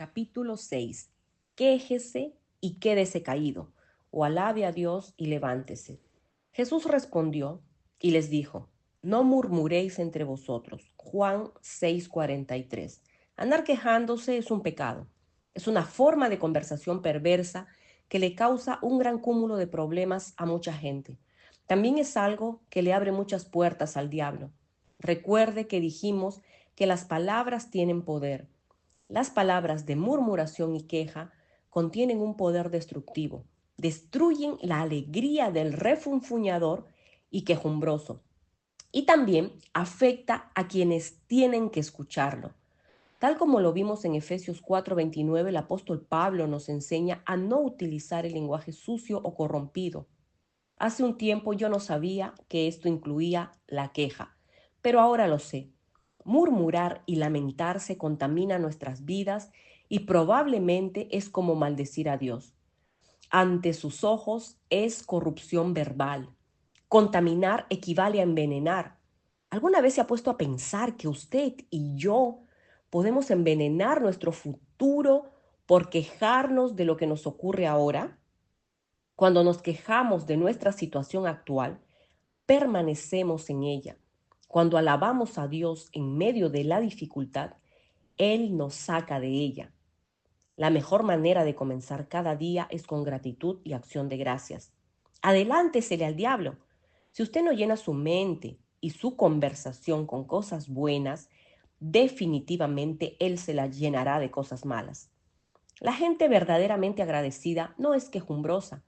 Capítulo 6. Quéjese y quédese caído, o alabe a Dios y levántese. Jesús respondió y les dijo: No murmuréis entre vosotros. Juan 6:43. Andar quejándose es un pecado. Es una forma de conversación perversa que le causa un gran cúmulo de problemas a mucha gente. También es algo que le abre muchas puertas al diablo. Recuerde que dijimos que las palabras tienen poder. Las palabras de murmuración y queja contienen un poder destructivo. Destruyen la alegría del refunfuñador y quejumbroso. Y también afecta a quienes tienen que escucharlo. Tal como lo vimos en Efesios 4:29, el apóstol Pablo nos enseña a no utilizar el lenguaje sucio o corrompido. Hace un tiempo yo no sabía que esto incluía la queja, pero ahora lo sé. Murmurar y lamentarse contamina nuestras vidas y probablemente es como maldecir a Dios. Ante sus ojos es corrupción verbal. Contaminar equivale a envenenar. ¿Alguna vez se ha puesto a pensar que usted y yo podemos envenenar nuestro futuro por quejarnos de lo que nos ocurre ahora? Cuando nos quejamos de nuestra situación actual, permanecemos en ella. Cuando alabamos a Dios en medio de la dificultad, Él nos saca de ella. La mejor manera de comenzar cada día es con gratitud y acción de gracias. Adelántesele al diablo. Si usted no llena su mente y su conversación con cosas buenas, definitivamente Él se la llenará de cosas malas. La gente verdaderamente agradecida no es quejumbrosa.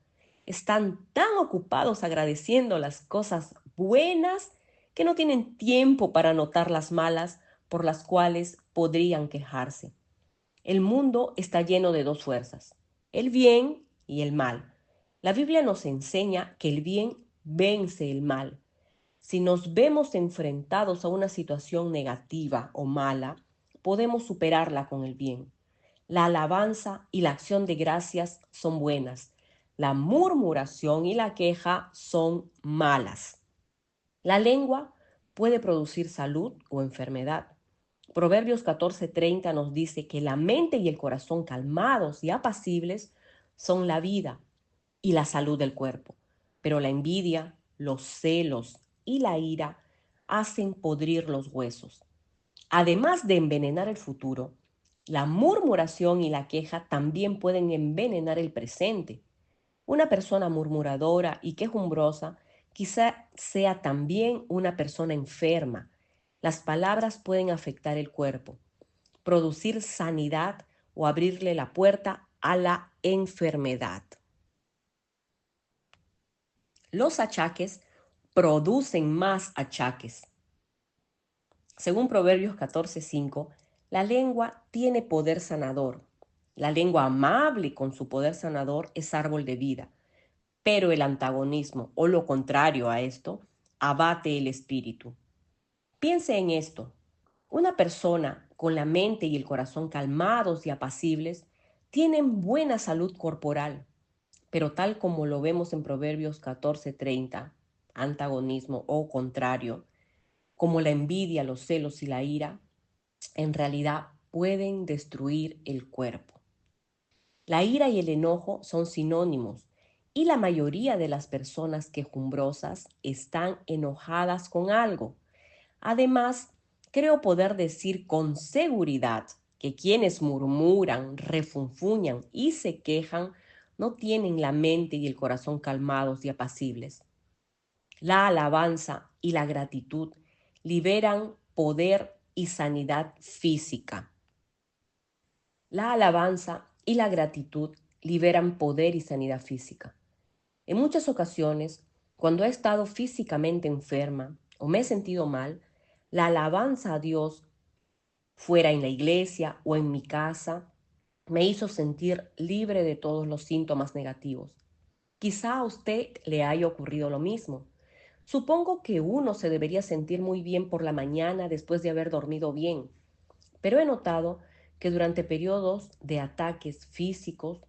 Están tan ocupados agradeciendo las cosas buenas que no tienen tiempo para notar las malas por las cuales podrían quejarse. El mundo está lleno de dos fuerzas, el bien y el mal. La Biblia nos enseña que el bien vence el mal. Si nos vemos enfrentados a una situación negativa o mala, podemos superarla con el bien. La alabanza y la acción de gracias son buenas. La murmuración y la queja son malas. La lengua puede producir salud o enfermedad. Proverbios 14:30 nos dice que la mente y el corazón calmados y apacibles son la vida y la salud del cuerpo. Pero la envidia, los celos y la ira hacen podrir los huesos. Además de envenenar el futuro, la murmuración y la queja también pueden envenenar el presente. Una persona murmuradora y quejumbrosa quizá sea también una persona enferma. Las palabras pueden afectar el cuerpo, producir sanidad o abrirle la puerta a la enfermedad. Los achaques producen más achaques. Según Proverbios 14:5, la lengua tiene poder sanador. La lengua amable con su poder sanador es árbol de vida, pero el antagonismo o lo contrario a esto abate el espíritu. Piense en esto. Una persona con la mente y el corazón calmados y apacibles tienen buena salud corporal, pero tal como lo vemos en Proverbios 14:30, antagonismo o contrario, como la envidia, los celos y la ira, en realidad pueden destruir el cuerpo. La ira y el enojo son sinónimos y la mayoría de las personas quejumbrosas están enojadas con algo. Además, creo poder decir con seguridad que quienes murmuran, refunfuñan y se quejan no tienen la mente y el corazón calmados y apacibles. La alabanza y la gratitud liberan poder y sanidad física. La alabanza y la gratitud liberan poder y sanidad física. En muchas ocasiones, cuando he estado físicamente enferma o me he sentido mal, la alabanza a Dios, fuera en la iglesia o en mi casa, me hizo sentir libre de todos los síntomas negativos. Quizá a usted le haya ocurrido lo mismo. Supongo que uno se debería sentir muy bien por la mañana después de haber dormido bien, pero he notado que durante periodos de ataques físicos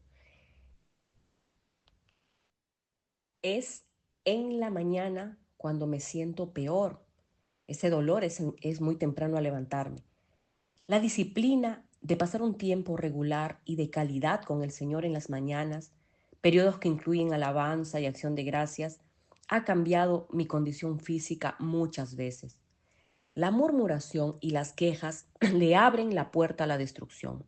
es en la mañana cuando me siento peor. Ese dolor es muy temprano a levantarme. La disciplina de pasar un tiempo regular y de calidad con el Señor en las mañanas, periodos que incluyen alabanza y acción de gracias, ha cambiado mi condición física muchas veces. La murmuración y las quejas le abren la puerta a la destrucción.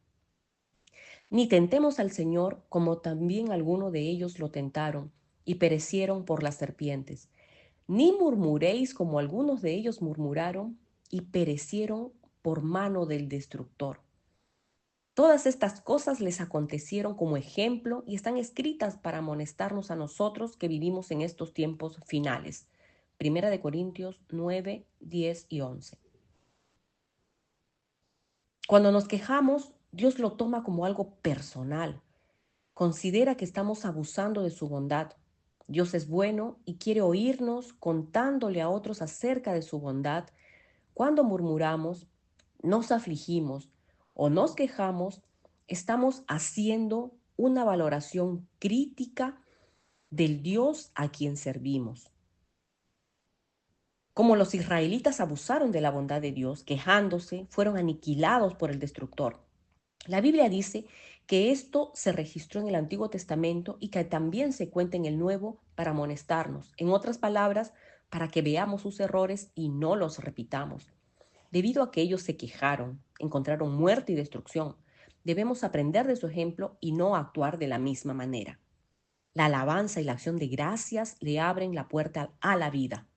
Ni tentemos al Señor como también algunos de ellos lo tentaron y perecieron por las serpientes. Ni murmuréis como algunos de ellos murmuraron y perecieron por mano del destructor. Todas estas cosas les acontecieron como ejemplo y están escritas para amonestarnos a nosotros que vivimos en estos tiempos finales. Primera de Corintios 9, 10 y 11. Cuando nos quejamos, Dios lo toma como algo personal. Considera que estamos abusando de su bondad. Dios es bueno y quiere oírnos contándole a otros acerca de su bondad. Cuando murmuramos, nos afligimos o nos quejamos, estamos haciendo una valoración crítica del Dios a quien servimos. Como los israelitas abusaron de la bondad de Dios, quejándose, fueron aniquilados por el destructor. La Biblia dice que esto se registró en el Antiguo Testamento y que también se cuenta en el Nuevo para amonestarnos. En otras palabras, para que veamos sus errores y no los repitamos. Debido a que ellos se quejaron, encontraron muerte y destrucción, debemos aprender de su ejemplo y no actuar de la misma manera. La alabanza y la acción de gracias le abren la puerta a la vida.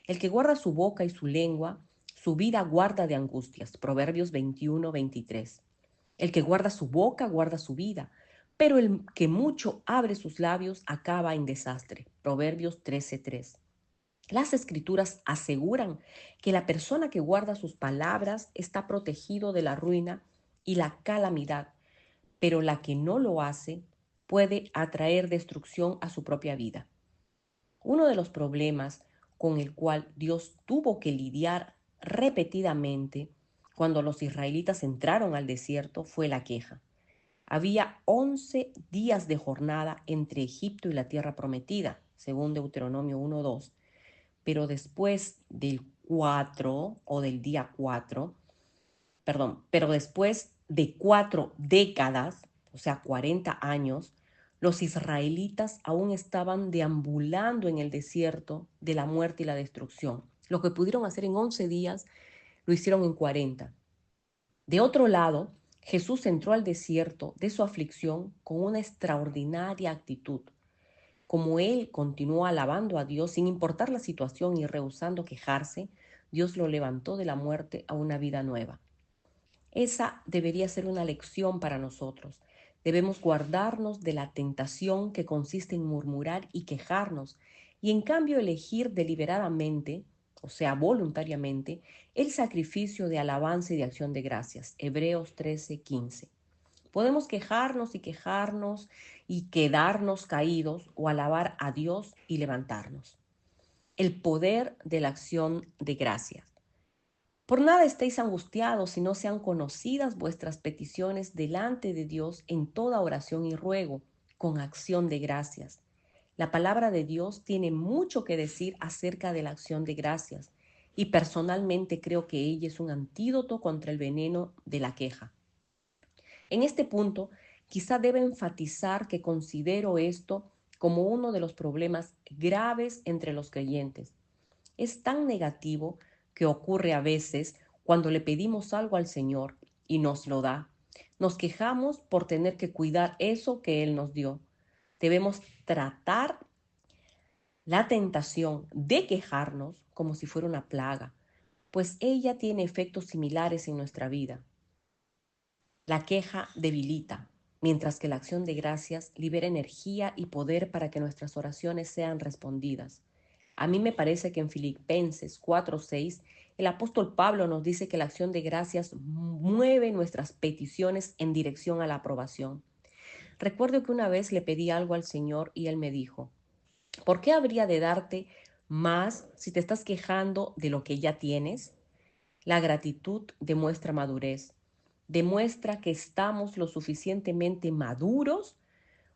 El que guarda su boca y su lengua, su vida guarda de angustias. Proverbios 21-23. El que guarda su boca guarda su vida, pero el que mucho abre sus labios acaba en desastre. Proverbios 13:3. Las escrituras aseguran que la persona que guarda sus palabras está protegido de la ruina y la calamidad, pero la que no lo hace puede atraer destrucción a su propia vida. Uno de los problemas con el cual Dios tuvo que lidiar repetidamente cuando los israelitas entraron al desierto fue la queja. Había 11 días de jornada entre Egipto y la tierra prometida, según Deuteronomio 1:2, pero después del 4 o del día 4, pero después de 4 décadas, o sea, 40 años, los israelitas aún estaban deambulando en el desierto de la muerte y la destrucción. Lo que pudieron hacer en 11 días, lo hicieron en 40. De otro lado, Jesús entró al desierto de su aflicción con una extraordinaria actitud. Como él continuó alabando a Dios sin importar la situación y rehusando quejarse, Dios lo levantó de la muerte a una vida nueva. Esa debería ser una lección para nosotros. Debemos guardarnos de la tentación que consiste en murmurar y quejarnos, y en cambio elegir deliberadamente, o sea, voluntariamente, el sacrificio de alabanza y de acción de gracias. Hebreos 13:15. Podemos quejarnos y quedarnos caídos o alabar a Dios y levantarnos. El poder de la acción de gracias. Por nada estéis angustiados si no sean conocidas vuestras peticiones delante de Dios en toda oración y ruego, con acción de gracias. La palabra de Dios tiene mucho que decir acerca de la acción de gracias y personalmente creo que ella es un antídoto contra el veneno de la queja. En este punto, quizá debe enfatizar que considero esto como uno de los problemas graves entre los creyentes. Es tan negativo que ocurre a veces cuando le pedimos algo al Señor y nos lo da. Nos quejamos por tener que cuidar eso que Él nos dio. Debemos tratar la tentación de quejarnos como si fuera una plaga, pues ella tiene efectos similares en nuestra vida. La queja debilita, mientras que la acción de gracias libera energía y poder para que nuestras oraciones sean respondidas. A mí me parece que en Filipenses 4:6 el apóstol Pablo nos dice que la acción de gracias mueve nuestras peticiones en dirección a la aprobación. Recuerdo que una vez le pedí algo al Señor y Él me dijo, ¿por qué habría de darte más si te estás quejando de lo que ya tienes? La gratitud demuestra madurez, demuestra que estamos lo suficientemente maduros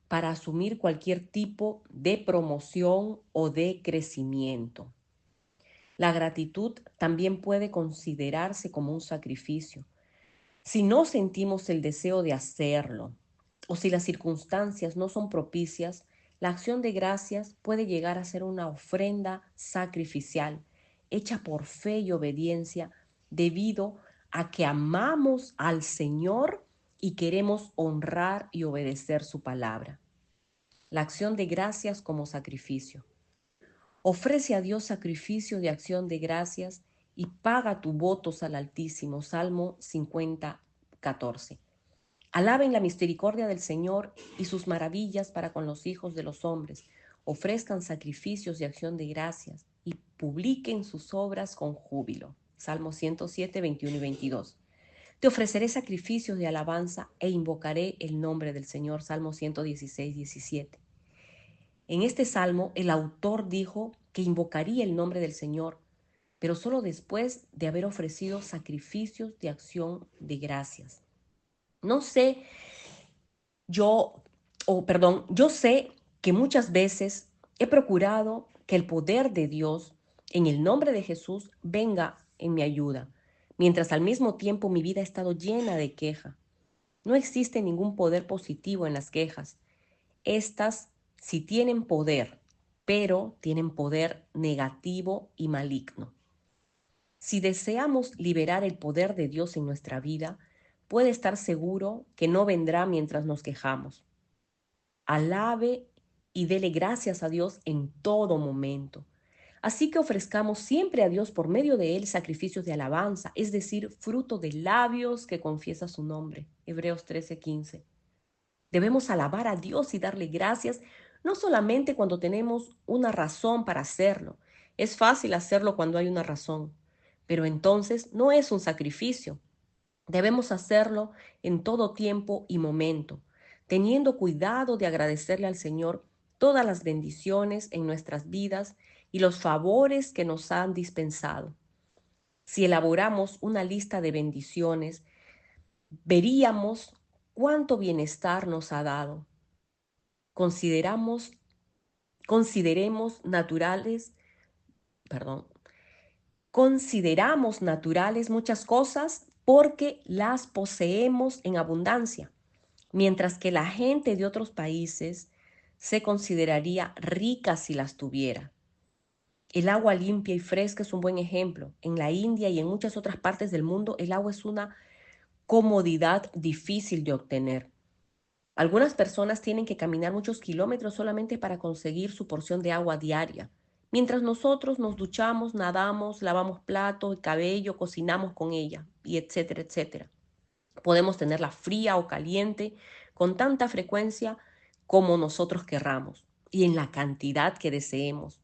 para asumir cualquier tipo de promoción o de crecimiento. La gratitud también puede considerarse como un sacrificio. Si no sentimos el deseo de hacerlo o si las circunstancias no son propicias, la acción de gracias puede llegar a ser una ofrenda sacrificial hecha por fe y obediencia debido a que amamos al Señor y queremos honrar y obedecer su palabra. La acción de gracias como sacrificio. Ofrece a Dios sacrificio de acción de gracias y paga tus votos al Altísimo. Salmo 50, 14. Alaben la misericordia del Señor y sus maravillas para con los hijos de los hombres. Ofrezcan sacrificios de acción de gracias y publiquen sus obras con júbilo. Salmo 107, 21 y 22. Te ofreceré sacrificios de alabanza e invocaré el nombre del Señor. Salmo 116, 17. En este salmo, el autor dijo que invocaría el nombre del Señor, pero solo después de haber ofrecido sacrificios de acción de gracias. No sé, yo sé que muchas veces he procurado que el poder de Dios en el nombre de Jesús venga en mi ayuda, mientras al mismo tiempo mi vida ha estado llena de queja. No existe ningún poder positivo en las quejas. Estas sí tienen poder, pero tienen poder negativo y maligno. Si deseamos liberar el poder de Dios en nuestra vida, puede estar seguro que no vendrá mientras nos quejamos. Alabe y dele gracias a Dios en todo momento. Así que ofrezcamos siempre a Dios por medio de él sacrificios de alabanza, es decir, fruto de labios que confiesa su nombre. Hebreos 13:15. Debemos alabar a Dios y darle gracias, no solamente cuando tenemos una razón para hacerlo. Es fácil hacerlo cuando hay una razón, pero entonces no es un sacrificio. Debemos hacerlo en todo tiempo y momento, teniendo cuidado de agradecerle al Señor todas las bendiciones en nuestras vidas y los favores que nos han dispensado. Si elaboramos una lista de bendiciones, veríamos cuánto bienestar nos ha dado. Consideramos, consideremos naturales, perdón, consideramos naturales muchas cosas porque las poseemos en abundancia, mientras que la gente de otros países se consideraría rica si las tuviera. El agua limpia y fresca es un buen ejemplo. En la India y en muchas otras partes del mundo, el agua es una comodidad difícil de obtener. Algunas personas tienen que caminar muchos kilómetros solamente para conseguir su porción de agua diaria, mientras nosotros nos duchamos, nadamos, lavamos plato y cabello, cocinamos con ella, y etcétera, etcétera. Podemos tenerla fría o caliente con tanta frecuencia como nosotros querramos y en la cantidad que deseemos.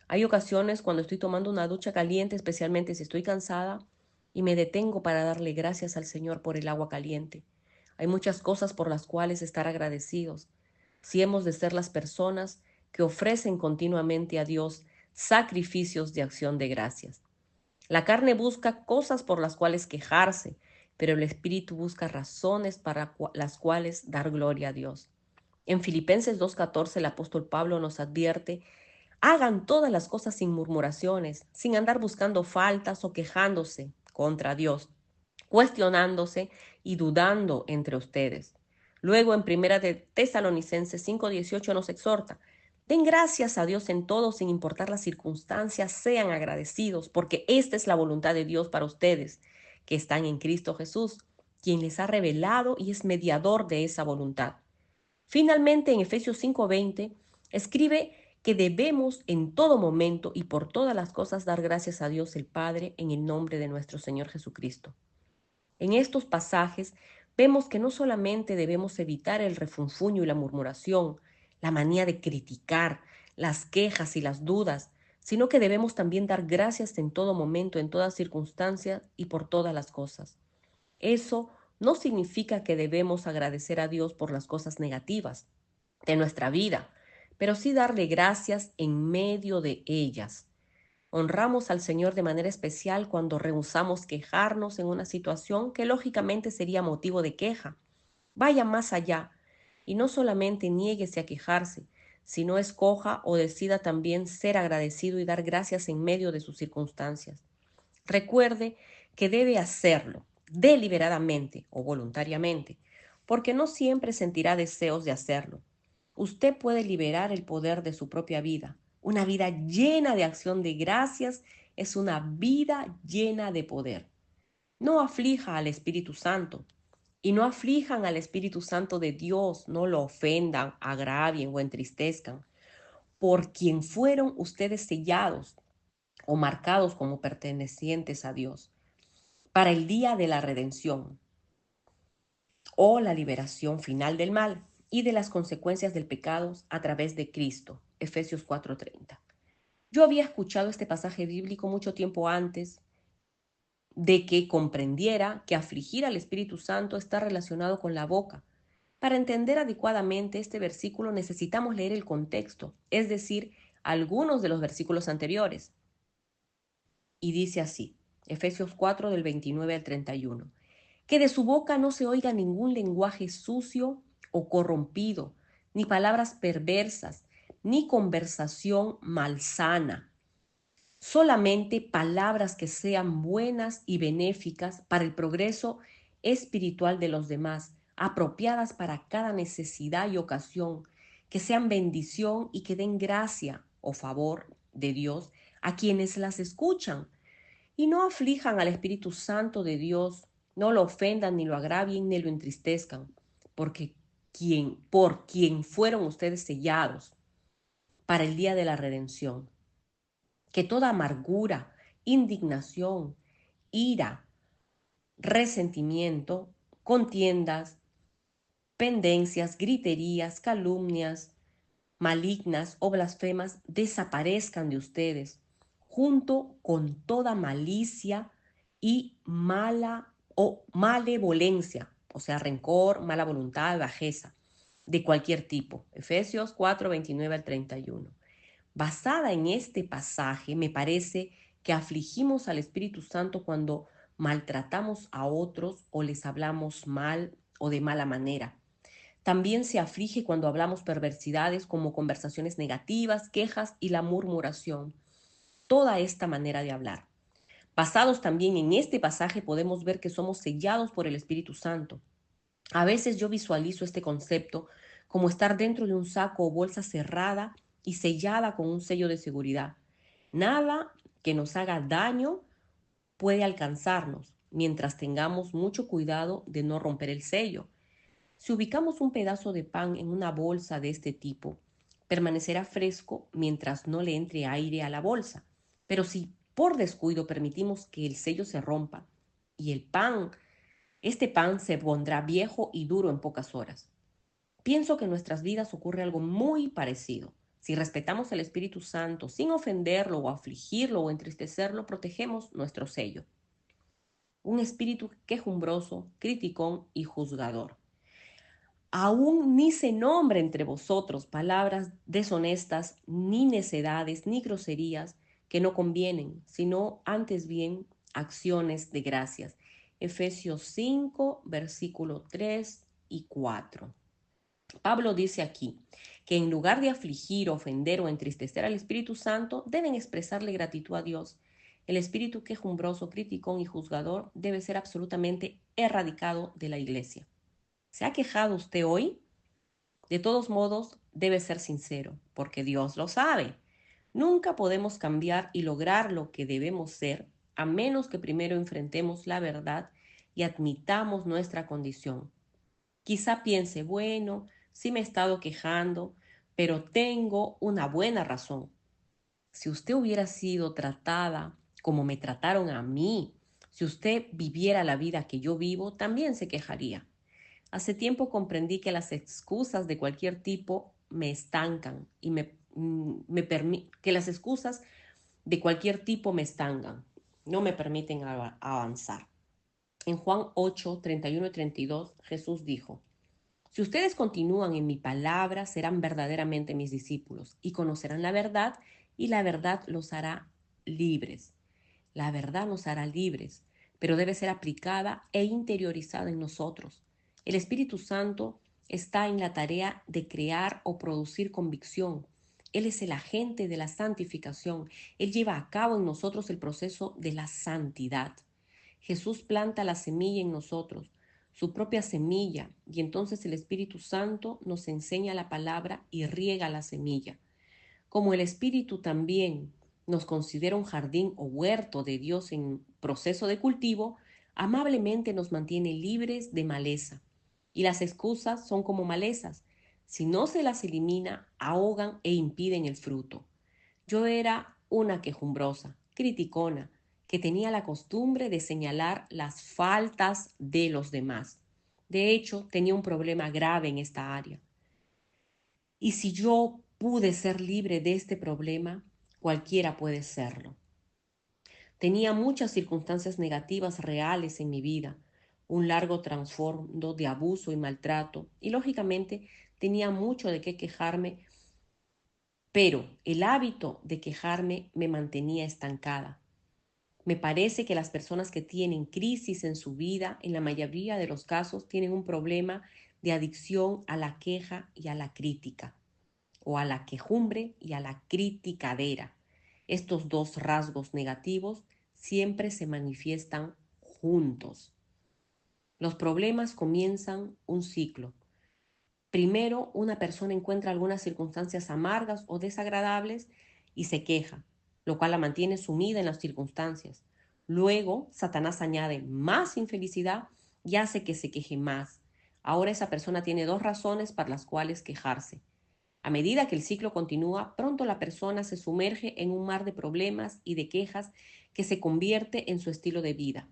Hay ocasiones cuando estoy tomando una ducha caliente, especialmente si estoy cansada, y me detengo para darle gracias al Señor por el agua caliente. Hay muchas cosas por las cuales estar agradecidos. Si hemos de ser las personas que ofrecen continuamente a Dios sacrificios de acción de gracias. La carne busca cosas por las cuales quejarse, pero el Espíritu busca razones para las cuales dar gloria a Dios. En Filipenses 2:14 el apóstol Pablo nos advierte: hagan todas las cosas sin murmuraciones, sin andar buscando faltas o quejándose contra Dios, cuestionándose y dudando entre ustedes. Luego en Primera de Tesalonicenses 5:18 nos exhorta: den gracias a Dios en todo, sin importar las circunstancias, sean agradecidos, porque esta es la voluntad de Dios para ustedes, que están en Cristo Jesús, quien les ha revelado y es mediador de esa voluntad. Finalmente, en Efesios 5:20, escribe que debemos en todo momento y por todas las cosas dar gracias a Dios el Padre en el nombre de nuestro Señor Jesucristo. En estos pasajes vemos que no solamente debemos evitar el refunfuño y la murmuración, la manía de criticar, las quejas y las dudas, sino que debemos también dar gracias en todo momento, en todas circunstancias y por todas las cosas. Eso no significa que debemos agradecer a Dios por las cosas negativas de nuestra vida, pero sí darle gracias en medio de ellas. Honramos al Señor de manera especial cuando rehusamos quejarnos en una situación que lógicamente sería motivo de queja. Vaya más allá y no solamente niéguese a quejarse, sino escoja o decida también ser agradecido y dar gracias en medio de sus circunstancias. Recuerde que debe hacerlo deliberadamente o voluntariamente, porque no siempre sentirá deseos de hacerlo. Usted puede liberar el poder de su propia vida. Una vida llena de acción de gracias es una vida llena de poder. No aflija al Espíritu Santo y no aflijan al Espíritu Santo de Dios, no lo ofendan, agravien o entristezcan, por quien fueron ustedes sellados o marcados como pertenecientes a Dios, para el día de la redención o la liberación final del mal y de las consecuencias del pecado a través de Cristo. Efesios 4:30. Yo había escuchado este pasaje bíblico mucho tiempo antes de que comprendiera que afligir al Espíritu Santo está relacionado con la boca. Para entender adecuadamente este versículo necesitamos leer el contexto, es decir, algunos de los versículos anteriores. Y dice así, Efesios 4 del 29 al 31, que de su boca no se oiga ningún lenguaje sucio o corrompido, ni palabras perversas, ni conversación malsana, solamente palabras que sean buenas y benéficas para el progreso espiritual de los demás, apropiadas para cada necesidad y ocasión, que sean bendición y que den gracia o favor de Dios a quienes las escuchan. Y no aflijan al Espíritu Santo de Dios, no lo ofendan, ni lo agravien, ni lo entristezcan, porque por quien fueron ustedes sellados para el día de la redención. Que toda amargura, indignación, ira, resentimiento, contiendas, pendencias, griterías, calumnias, malignas o blasfemas desaparezcan de ustedes, junto con toda malicia y mala o malevolencia, o sea, rencor, mala voluntad, bajeza, de cualquier tipo. Efesios 4, 29 al 31. Basada en este pasaje, me parece que afligimos al Espíritu Santo cuando maltratamos a otros o les hablamos mal o de mala manera. También se aflige cuando hablamos perversidades como conversaciones negativas, quejas y la murmuración. Toda esta manera de hablar. Basados también en este pasaje podemos ver que somos sellados por el Espíritu Santo. A veces yo visualizo este concepto como estar dentro de un saco o bolsa cerrada y sellada con un sello de seguridad. Nada que nos haga daño puede alcanzarnos mientras tengamos mucho cuidado de no romper el sello. Si ubicamos un pedazo de pan en una bolsa de este tipo, permanecerá fresco mientras no le entre aire a la bolsa. Pero si por descuido permitimos que el sello se rompa y este pan se pondrá viejo y duro en pocas horas. Pienso que en nuestras vidas ocurre algo muy parecido. Si respetamos al Espíritu Santo sin ofenderlo o afligirlo o entristecerlo, protegemos nuestro sello. Un espíritu quejumbroso, criticón y juzgador. Aún ni se nombre entre vosotros palabras deshonestas, ni necedades, ni groserías que no convienen, sino antes bien acciones de gracias. Efesios 5, versículo 3 y 4. Pablo dice aquí que en lugar de afligir, ofender o entristecer al Espíritu Santo, deben expresarle gratitud a Dios. El espíritu quejumbroso, criticón y juzgador debe ser absolutamente erradicado de la iglesia. ¿Se ha quejado usted hoy? De todos modos, debe ser sincero, porque Dios lo sabe. Nunca podemos cambiar y lograr lo que debemos ser a menos que primero enfrentemos la verdad y admitamos nuestra condición. Quizá piense, bueno, sí me he estado quejando, pero tengo una buena razón. Si usted hubiera sido tratada como me trataron a mí, si usted viviera la vida que yo vivo, también se quejaría. Hace tiempo comprendí que las excusas de cualquier tipo me estancan y que las excusas de cualquier tipo me estancan, no me permiten avanzar. En Juan 8, 31 y 32, Jesús dijo: si ustedes continúan en mi palabra, serán verdaderamente mis discípulos y conocerán la verdad, y la verdad los hará libres. La verdad nos hará libres, pero debe ser aplicada e interiorizada en nosotros. El Espíritu Santo está en la tarea de crear o producir convicción. Él es el agente de la santificación. Él lleva a cabo en nosotros el proceso de la santidad. Jesús planta la semilla en nosotros, su propia semilla, y entonces el Espíritu Santo nos enseña la palabra y riega la semilla. Como el Espíritu también nos considera un jardín o huerto de Dios en proceso de cultivo, amablemente nos mantiene libres de maleza. Y las excusas son como malezas. Si no se las elimina, ahogan e impiden el fruto. Yo era una quejumbrosa, criticona, que tenía la costumbre de señalar las faltas de los demás. De hecho, tenía un problema grave en esta área. Y si yo pude ser libre de este problema, cualquiera puede serlo. Tenía muchas circunstancias negativas reales en mi vida, un largo trasfondo de abuso y maltrato, y lógicamente tenía mucho de qué quejarme, pero el hábito de quejarme me mantenía estancada. Me parece que las personas que tienen crisis en su vida, en la mayoría de los casos, tienen un problema de adicción a la queja y a la crítica, o a la quejumbre y a la criticadera. Estos dos rasgos negativos siempre se manifiestan juntos. Los problemas comienzan un ciclo. Primero, una persona encuentra algunas circunstancias amargas o desagradables y se queja, lo cual la mantiene sumida en las circunstancias. Luego, Satanás añade más infelicidad y hace que se queje más. Ahora esa persona tiene dos razones para las cuales quejarse. A medida que el ciclo continúa, pronto la persona se sumerge en un mar de problemas y de quejas que se convierte en su estilo de vida.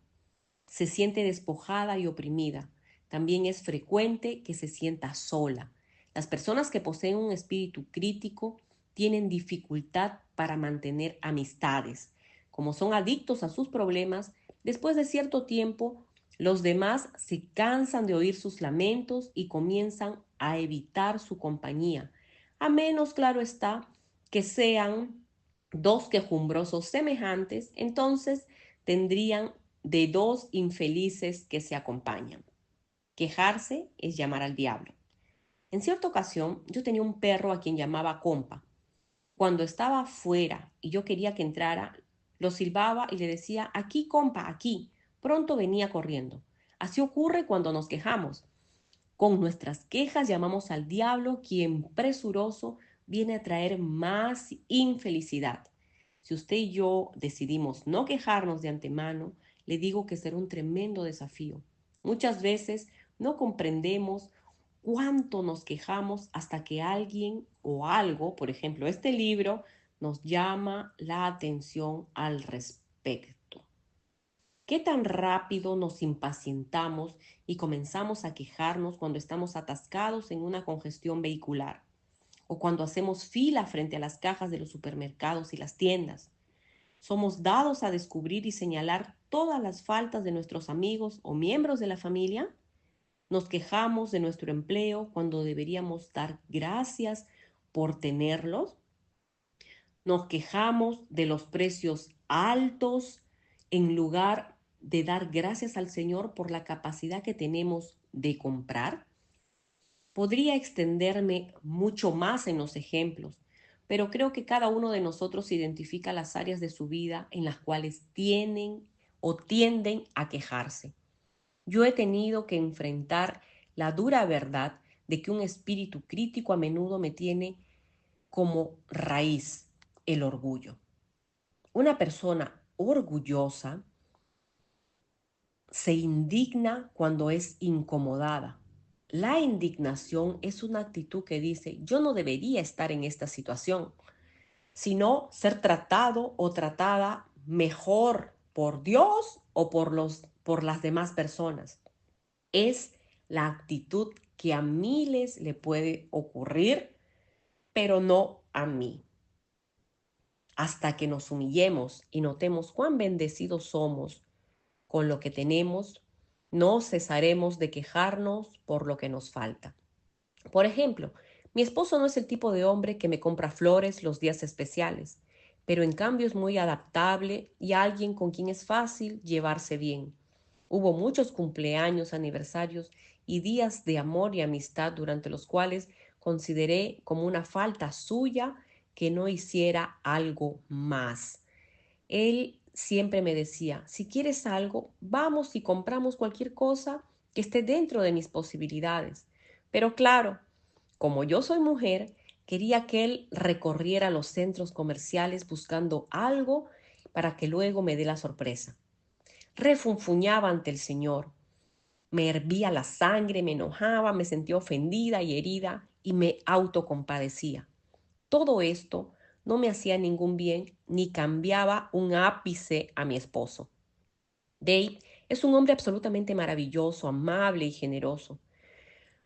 Se siente despojada y oprimida. También es frecuente que se sienta sola. Las personas que poseen un espíritu crítico tienen dificultad para mantener amistades. Como son adictos a sus problemas, después de cierto tiempo, los demás se cansan de oír sus lamentos y comienzan a evitar su compañía. A menos, claro está, que sean dos quejumbrosos semejantes, entonces tendrían de dos infelices que se acompañan. Quejarse es llamar al diablo. En cierta ocasión, yo tenía un perro a quien llamaba Compa. Cuando estaba fuera y yo quería que entrara, lo silbaba y le decía, aquí, compa, aquí. Pronto venía corriendo. Así ocurre cuando nos quejamos. Con nuestras quejas llamamos al diablo, quien presuroso viene a traer más infelicidad. Si usted y yo decidimos no quejarnos de antemano, le digo que será un tremendo desafío. Muchas veces no comprendemos cuánto nos quejamos hasta que alguien o algo, por ejemplo este libro, nos llama la atención al respecto. ¿Qué tan rápido nos impacientamos y comenzamos a quejarnos cuando estamos atascados en una congestión vehicular? O cuando hacemos fila frente a las cajas de los supermercados y las tiendas. Somos dados a descubrir y señalar todas las faltas de nuestros amigos o miembros de la familia. Nos quejamos de nuestro empleo cuando deberíamos dar gracias por tenerlos. Nos quejamos de los precios altos en lugar de dar gracias al Señor por la capacidad que tenemos de comprar. Podría extenderme mucho más en los ejemplos, pero creo que cada uno de nosotros identifica las áreas de su vida en las cuales tienen o tienden a quejarse. Yo he tenido que enfrentar la dura verdad de que un espíritu crítico a menudo me tiene como raíz el orgullo. Una persona orgullosa se indigna cuando es incomodada. La indignación es una actitud que dice, yo no debería estar en esta situación, sino ser tratado o tratada mejor por Dios o por las demás personas. Es la actitud que a miles le puede ocurrir, pero no a mí. Hasta que nos humillemos y notemos cuán bendecidos somos con lo que tenemos, no cesaremos de quejarnos por lo que nos falta. Por ejemplo, mi esposo no es el tipo de hombre que me compra flores los días especiales, pero en cambio es muy adaptable y alguien con quien es fácil llevarse bien. Hubo muchos cumpleaños, aniversarios y días de amor y amistad durante los cuales consideré como una falta suya que no hiciera algo más. Él siempre me decía, si quieres algo, vamos y compramos cualquier cosa que esté dentro de mis posibilidades. Pero claro, como yo soy mujer, quería que él recorriera los centros comerciales buscando algo para que luego me dé la sorpresa. Refunfuñaba ante el Señor. Me hervía la sangre, me enojaba, me sentía ofendida y herida y me autocompadecía. Todo esto no me hacía ningún bien ni cambiaba un ápice a mi esposo. Dave es un hombre absolutamente maravilloso, amable y generoso.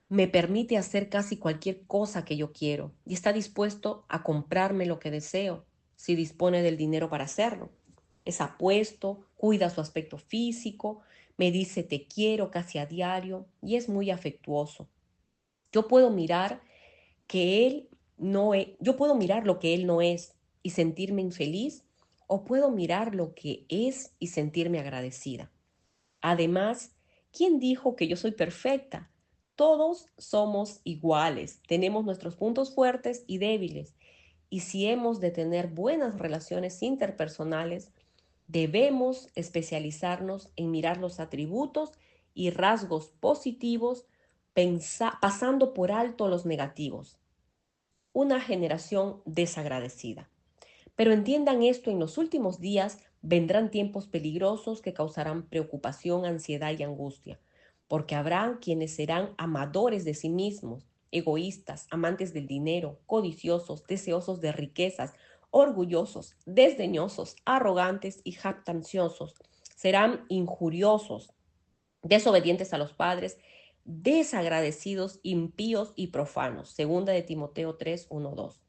Me permite hacer casi cualquier cosa que yo quiero y está dispuesto a comprarme lo que deseo si dispone del dinero para hacerlo. Es apuesto, cuida su aspecto físico, me dice te quiero casi a diario y es muy afectuoso. Yo puedo mirar que él yo puedo mirar lo que él no es y sentirme infeliz, o puedo mirar lo que es y sentirme agradecida. Además, ¿quién dijo que yo soy perfecta? Todos somos iguales, tenemos nuestros puntos fuertes y débiles, y si hemos de tener buenas relaciones interpersonales, debemos especializarnos en mirar los atributos y rasgos positivos, pasando por alto los negativos. Una generación desagradecida. Pero entiendan esto, en los últimos días vendrán tiempos peligrosos que causarán preocupación, ansiedad y angustia, porque habrán quienes serán amadores de sí mismos, egoístas, amantes del dinero, codiciosos, deseosos de riquezas, orgullosos, desdeñosos, arrogantes y jactanciosos. Serán injuriosos, desobedientes a los padres, desagradecidos, impíos y profanos. Segunda de Timoteo 3, 1, 2.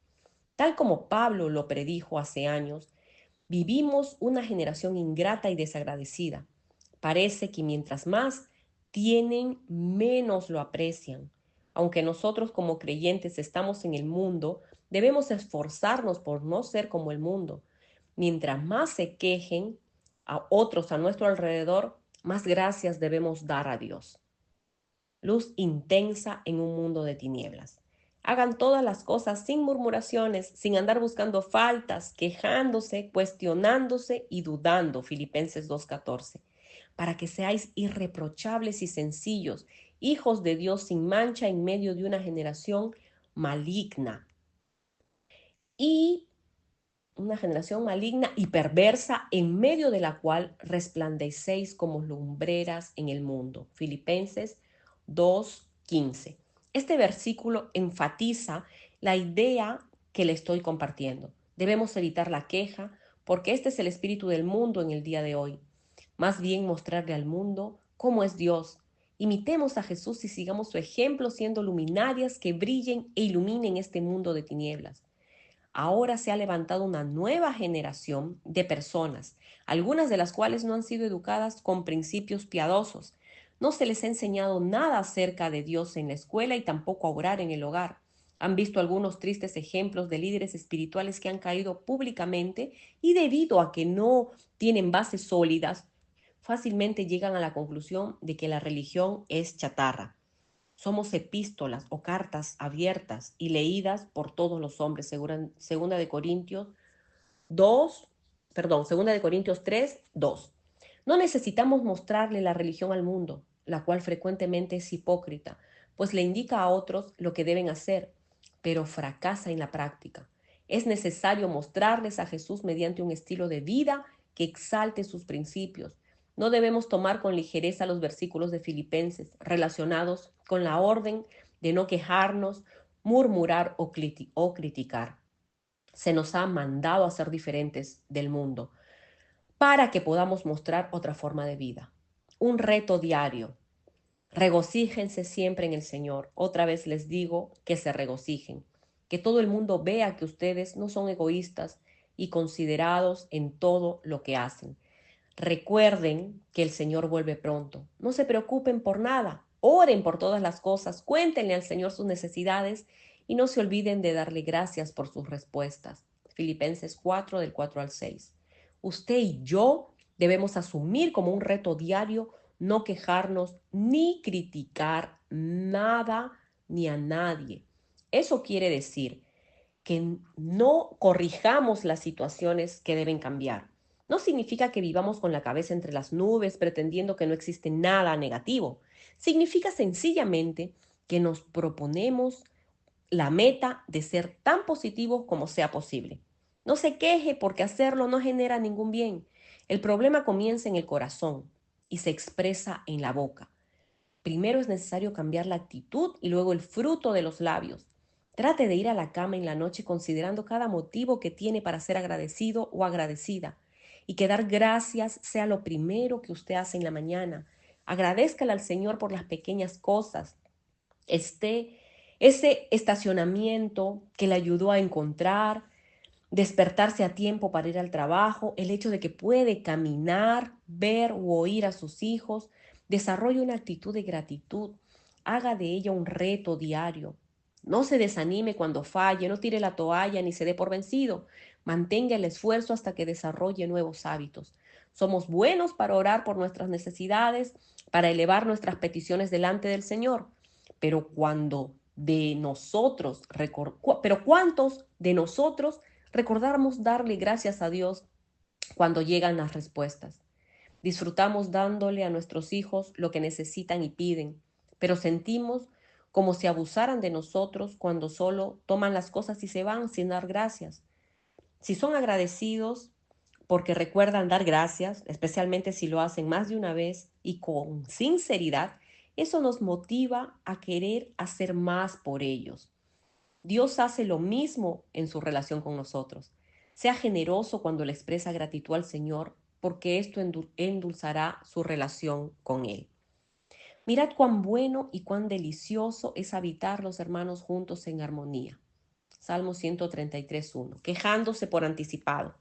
Tal como Pablo lo predijo hace años, vivimos una generación ingrata y desagradecida. Parece que mientras más tienen, menos lo aprecian. Aunque nosotros como creyentes estamos en el mundo, debemos esforzarnos por no ser como el mundo. Mientras más se quejen a otros a nuestro alrededor, más gracias debemos dar a Dios. Luz intensa en un mundo de tinieblas. Hagan todas las cosas sin murmuraciones, sin andar buscando faltas, quejándose, cuestionándose y dudando. Filipenses 2:14. Para que seáis irreprochables y sencillos, hijos de Dios sin mancha en medio de una generación maligna. Y una generación maligna y perversa en medio de la cual resplandecéis como lumbreras en el mundo. Filipenses 2:15. Este versículo enfatiza la idea que le estoy compartiendo. Debemos evitar la queja porque este es el espíritu del mundo en el día de hoy. Más bien mostrarle al mundo cómo es Dios. Imitemos a Jesús y sigamos su ejemplo siendo luminarias que brillen e iluminen este mundo de tinieblas. Ahora se ha levantado una nueva generación de personas, algunas de las cuales no han sido educadas con principios piadosos. No se les ha enseñado nada acerca de Dios en la escuela y tampoco a orar en el hogar. Han visto algunos tristes ejemplos de líderes espirituales que han caído públicamente y debido a que no tienen bases sólidas, fácilmente llegan a la conclusión de que la religión es chatarra. Somos epístolas o cartas abiertas y leídas por todos los hombres, segunda de Corintios 2, segunda de Corintios 3, 2. No necesitamos mostrarle la religión al mundo, la cual frecuentemente es hipócrita, pues le indica a otros lo que deben hacer, pero fracasa en la práctica. Es necesario mostrarles a Jesús mediante un estilo de vida que exalte sus principios. No debemos tomar con ligereza los versículos de Filipenses relacionados con la orden de no quejarnos, murmurar o criticar. Se nos ha mandado a ser diferentes del mundo para que podamos mostrar otra forma de vida. Un reto diario. Regocíjense siempre en el Señor. Otra vez les digo que se regocijen. Que todo el mundo vea que ustedes no son egoístas y considerados en todo lo que hacen. Recuerden que el Señor vuelve pronto. No se preocupen por nada. Oren por todas las cosas. Cuéntenle al Señor sus necesidades y no se olviden de darle gracias por sus respuestas. Filipenses 4 del 4 al 6. Usted y yo debemos asumir como un reto diario no quejarnos ni criticar nada ni a nadie. Eso quiere decir que no corrijamos las situaciones que deben cambiar. No significa que vivamos con la cabeza entre las nubes pretendiendo que no existe nada negativo. Significa sencillamente que nos proponemos la meta de ser tan positivos como sea posible. No se queje porque hacerlo no genera ningún bien. El problema comienza en el corazón y se expresa en la boca. Primero es necesario cambiar la actitud y luego el fruto de los labios. Trate de ir a la cama en la noche considerando cada motivo que tiene para ser agradecido o agradecida y que dar gracias sea lo primero que usted hace en la mañana. Agradézcale al Señor por las pequeñas cosas. Ese estacionamiento que le ayudó a encontrar, despertarse a tiempo para ir al trabajo, el hecho de que puede caminar, ver o oír a sus hijos, desarrolle una actitud de gratitud, haga de ella un reto diario. No se desanime cuando falle, no tire la toalla ni se dé por vencido. Mantenga el esfuerzo hasta que desarrolle nuevos hábitos. Somos buenos para orar por nuestras necesidades, para elevar nuestras peticiones delante del Señor, pero pero ¿cuántos de nosotros recordamos darle gracias a Dios cuando llegan las respuestas? Disfrutamos dándole a nuestros hijos lo que necesitan y piden, pero sentimos como si abusaran de nosotros cuando solo toman las cosas y se van sin dar gracias. Si son agradecidos porque recuerdan dar gracias, especialmente si lo hacen más de una vez y con sinceridad, eso nos motiva a querer hacer más por ellos. Dios hace lo mismo en su relación con nosotros. Sea generoso cuando le expresa gratitud al Señor, porque esto endulzará su relación con Él. Mirad cuán bueno y cuán delicioso es habitar los hermanos juntos en armonía. Salmo 133:1, quejándose por anticipado.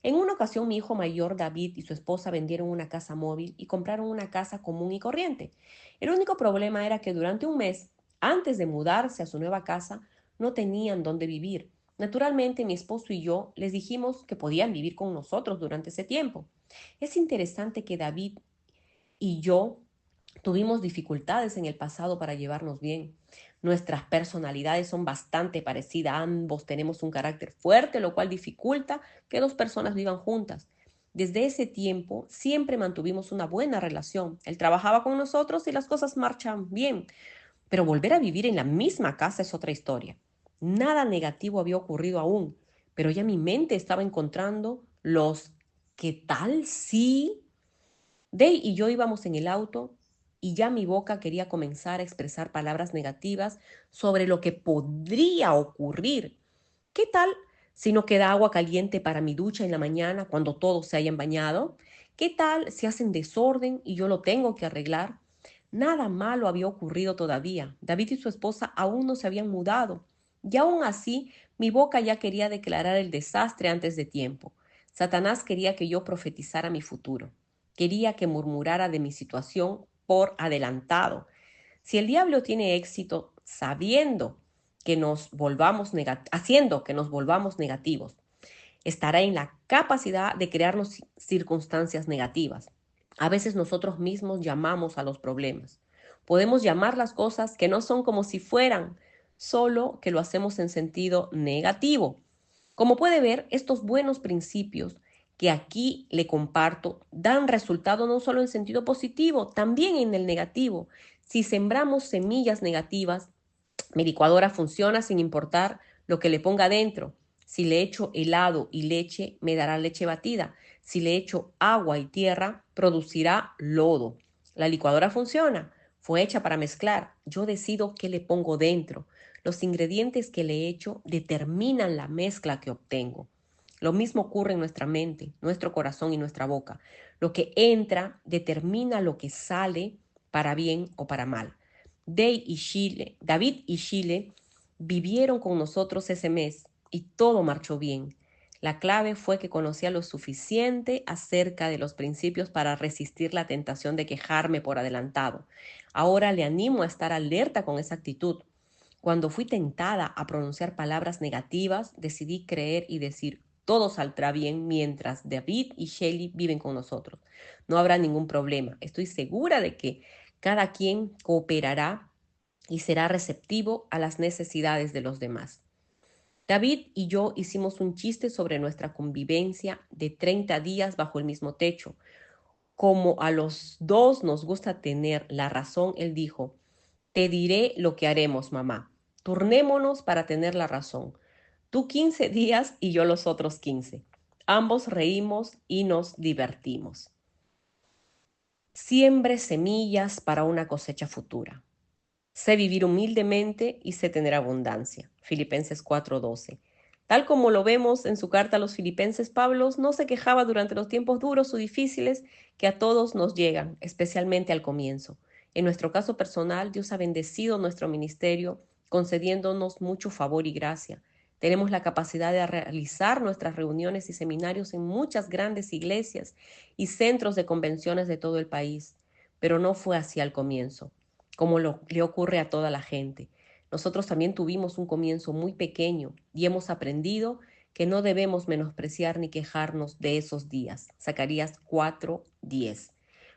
En una ocasión mi hijo mayor David y su esposa vendieron una casa móvil y compraron una casa común y corriente. El único problema era que durante un mes, antes de mudarse a su nueva casa, no tenían dónde vivir. Naturalmente, mi esposo y yo les dijimos que podían vivir con nosotros durante ese tiempo. Es interesante que David y yo tuvimos dificultades en el pasado para llevarnos bien. Nuestras personalidades son bastante parecidas, ambos tenemos un carácter fuerte, lo cual dificulta que dos personas vivan juntas. Desde ese tiempo siempre mantuvimos una buena relación. Él trabajaba con nosotros y las cosas marchan bien, pero volver a vivir en la misma casa es otra historia. Nada negativo había ocurrido aún, pero ya mi mente estaba encontrando los ¿qué tal si? Day y yo íbamos en el auto y ya mi boca quería comenzar a expresar palabras negativas sobre lo que podría ocurrir. ¿Qué tal si no queda agua caliente para mi ducha en la mañana cuando todos se hayan bañado? ¿Qué tal si hacen desorden y yo lo tengo que arreglar? Nada malo había ocurrido todavía. David y su esposa aún no se habían mudado. Y aún así, mi boca ya quería declarar el desastre antes de tiempo. Satanás quería que yo profetizara mi futuro. Quería que murmurara de mi situación por adelantado. Si el diablo tiene éxito haciendo que nos volvamos negativos, estará en la capacidad de crearnos circunstancias negativas. A veces nosotros mismos llamamos a los problemas. Podemos llamar las cosas que no son como si fueran, solo que lo hacemos en sentido negativo. Como puede ver, estos buenos principios que aquí le comparto dan resultado no solo en sentido positivo, también en el negativo. Si sembramos semillas negativas, mi licuadora funciona sin importar lo que le ponga dentro. Si le echo helado y leche, me dará leche batida. Si le echo agua y tierra, producirá lodo. La licuadora funciona. Fue hecha para mezclar. Yo decido qué le pongo dentro. Los ingredientes que le echo determinan la mezcla que obtengo. Lo mismo ocurre en nuestra mente, nuestro corazón y nuestra boca. Lo que entra determina lo que sale para bien o para mal. David y Chile vivieron con nosotros ese mes y todo marchó bien. La clave fue que conocía lo suficiente acerca de los principios para resistir la tentación de quejarme por adelantado. Ahora le animo a estar alerta con esa actitud. Cuando fui tentada a pronunciar palabras negativas, decidí creer y decir, todo saldrá bien mientras David y Shelly viven con nosotros. No habrá ningún problema. Estoy segura de que cada quien cooperará y será receptivo a las necesidades de los demás. David y yo hicimos un chiste sobre nuestra convivencia de 30 días bajo el mismo techo. Como a los dos nos gusta tener la razón, él dijo: te diré lo que haremos, mamá. Turnémonos para tener la razón. Tú 15 días y yo los otros 15. Ambos reímos y nos divertimos. Siembre semillas para una cosecha futura. Sé vivir humildemente y sé tener abundancia. Filipenses 4:12. Tal como lo vemos en su carta a los Filipenses, Pablo no se quejaba durante los tiempos duros o difíciles que a todos nos llegan, especialmente al comienzo. En nuestro caso personal, Dios ha bendecido nuestro ministerio, concediéndonos mucho favor y gracia. Tenemos la capacidad de realizar nuestras reuniones y seminarios en muchas grandes iglesias y centros de convenciones de todo el país, pero no fue así al comienzo, como le ocurre a toda la gente. Nosotros también tuvimos un comienzo muy pequeño y hemos aprendido que no debemos menospreciar ni quejarnos de esos días. Zacarías 4:10.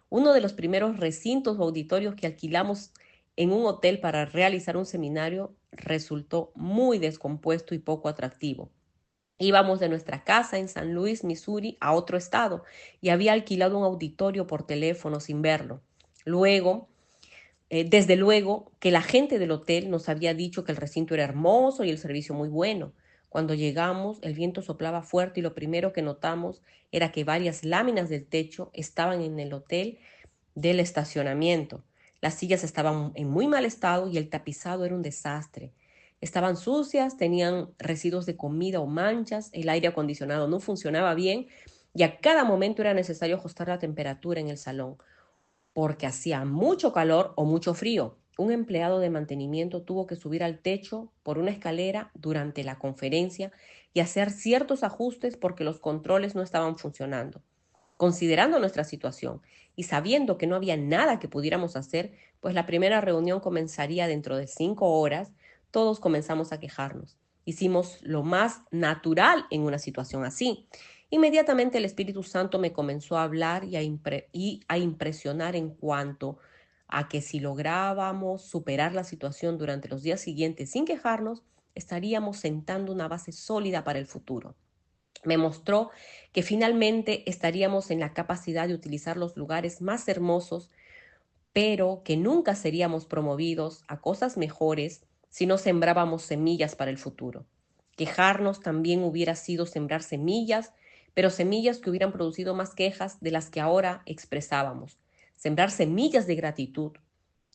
Uno de los primeros recintos o auditorios que alquilamos en un hotel para realizar un seminario resultó muy descompuesto y poco atractivo. Íbamos de nuestra casa en San Luis, Missouri, a otro estado y había alquilado un auditorio por teléfono sin verlo. Desde luego que la gente del hotel nos había dicho que el recinto era hermoso y el servicio muy bueno. Cuando llegamos, el viento soplaba fuerte y lo primero que notamos era que varias láminas del techo estaban en el hotel del estacionamiento. Las sillas estaban en muy mal estado y el tapizado era un desastre. Estaban sucias, tenían residuos de comida o manchas, el aire acondicionado no funcionaba bien y a cada momento era necesario ajustar la temperatura en el salón porque hacía mucho calor o mucho frío. Un empleado de mantenimiento tuvo que subir al techo por una escalera durante la conferencia y hacer ciertos ajustes porque los controles no estaban funcionando. Considerando nuestra situación y sabiendo que no había nada que pudiéramos hacer, pues la primera reunión comenzaría dentro de 5 horas, todos comenzamos a quejarnos. Hicimos lo más natural en una situación así. Inmediatamente el Espíritu Santo me comenzó a hablar y a impresionar en cuanto a que si lográbamos superar la situación durante los días siguientes sin quejarnos, estaríamos sentando una base sólida para el futuro. Me mostró que finalmente estaríamos en la capacidad de utilizar los lugares más hermosos, pero que nunca seríamos promovidos a cosas mejores si no sembrábamos semillas para el futuro. Quejarnos también hubiera sido sembrar semillas, pero semillas que hubieran producido más quejas de las que ahora expresábamos. Sembrar semillas de gratitud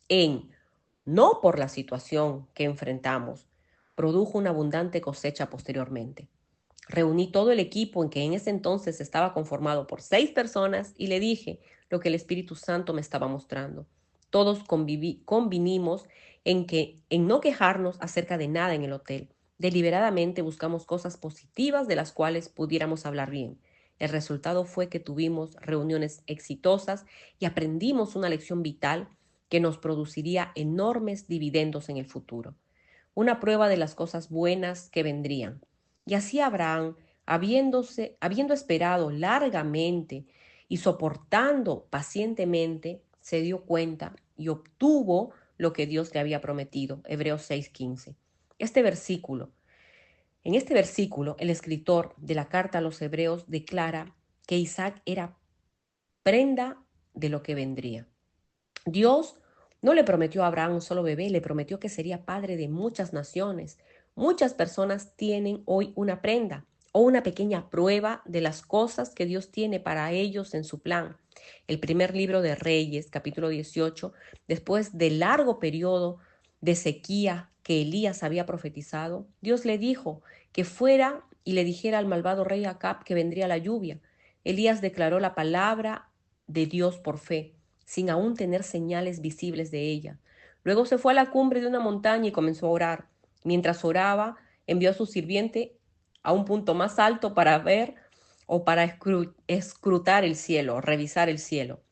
en, no por la situación que enfrentamos, produjo una abundante cosecha posteriormente. Reuní todo el equipo en que en ese entonces estaba conformado por 6 personas y le dije lo que el Espíritu Santo me estaba mostrando. Todos convinimos en no quejarnos acerca de nada en el hotel. Deliberadamente buscamos cosas positivas de las cuales pudiéramos hablar bien. El resultado fue que tuvimos reuniones exitosas y aprendimos una lección vital que nos produciría enormes dividendos en el futuro. Una prueba de las cosas buenas que vendrían. Y así Abraham, habiendo esperado largamente y soportando pacientemente, se dio cuenta y obtuvo lo que Dios le había prometido. Hebreos 6:15. Este versículo, en este versículo, el escritor de la carta a los Hebreos declara que Isaac era prenda de lo que vendría. Dios no le prometió a Abraham un solo bebé, le prometió que sería padre de muchas naciones. Muchas personas tienen hoy una prenda o una pequeña prueba de las cosas que Dios tiene para ellos en su plan. El primer libro de Reyes, capítulo 18, después del largo periodo de sequía que Elías había profetizado, Dios le dijo que fuera y le dijera al malvado rey Acab que vendría la lluvia. Elías declaró la palabra de Dios por fe, sin aún tener señales visibles de ella. Luego se fue a la cumbre de una montaña y comenzó a orar. Mientras oraba, envió a su sirviente a un punto más alto para ver o para escrutar el cielo, revisar el cielo.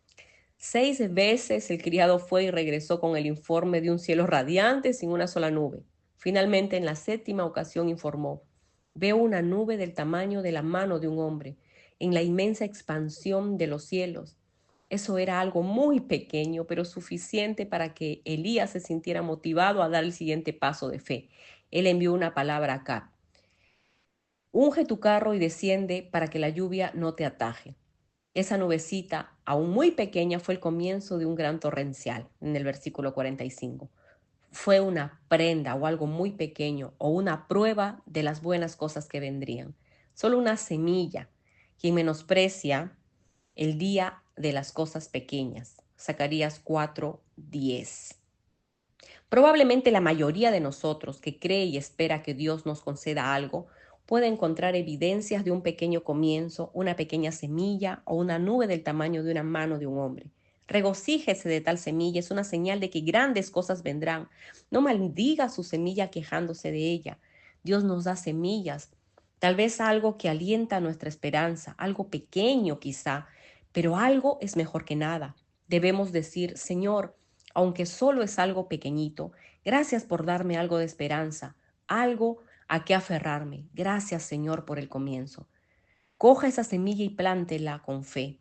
6 veces el criado fue y regresó con el informe de un cielo radiante sin una sola nube. Finalmente, en la 7ª ocasión informó: veo una nube del tamaño de la mano de un hombre en la inmensa expansión de los cielos. Eso era algo muy pequeño, pero suficiente para que Elías se sintiera motivado a dar el siguiente paso de fe. Él envió una palabra a Acab. Unge tu carro y desciende para que la lluvia no te ataje. Esa nubecita, aún muy pequeña, fue el comienzo de un gran torrencial, en el versículo 45. Fue una prenda o algo muy pequeño o una prueba de las buenas cosas que vendrían. Solo una semilla. Quien menosprecia el día de las cosas pequeñas. Zacarías 4:10. Probablemente la mayoría de nosotros que cree y espera que Dios nos conceda algo puede encontrar evidencias de un pequeño comienzo, una pequeña semilla o una nube del tamaño de una mano de un hombre. Regocíjese de tal semilla, es una señal de que grandes cosas vendrán. No maldiga su semilla quejándose de ella. Dios nos da semillas, tal vez algo que alienta nuestra esperanza, algo pequeño quizá, pero algo es mejor que nada. Debemos decir, Señor, aunque solo es algo pequeñito, gracias por darme algo de esperanza, algo a qué aferrarme. Gracias, Señor, por el comienzo. Coja esa semilla y plántela con fe.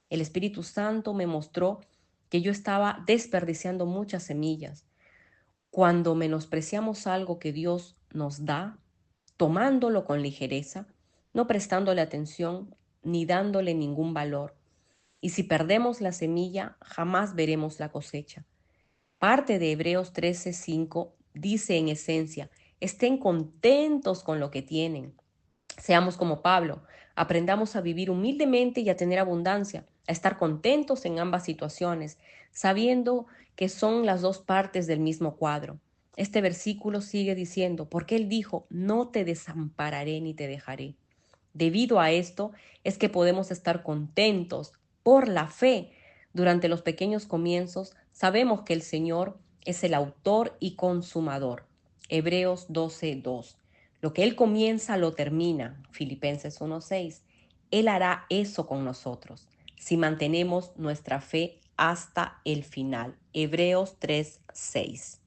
El Espíritu Santo me mostró que yo estaba desperdiciando muchas semillas. Cuando menospreciamos algo que Dios nos da, tomándolo con ligereza, no prestándole atención ni dándole ningún valor. Y si perdemos la semilla, jamás veremos la cosecha. Parte de Hebreos 13:5 dice en esencia, estén contentos con lo que tienen. Seamos como Pablo, aprendamos a vivir humildemente y a tener abundancia, a estar contentos en ambas situaciones, sabiendo que son las dos partes del mismo cuadro. Este versículo sigue diciendo, porque él dijo, no te desampararé ni te dejaré. Debido a esto es que podemos estar contentos por la fe. Durante los pequeños comienzos sabemos que el Señor es el autor y consumador. Hebreos 12:2. Lo que Él comienza lo termina. Filipenses 1:6. Él hará eso con nosotros si mantenemos nuestra fe hasta el final. Hebreos 3:6.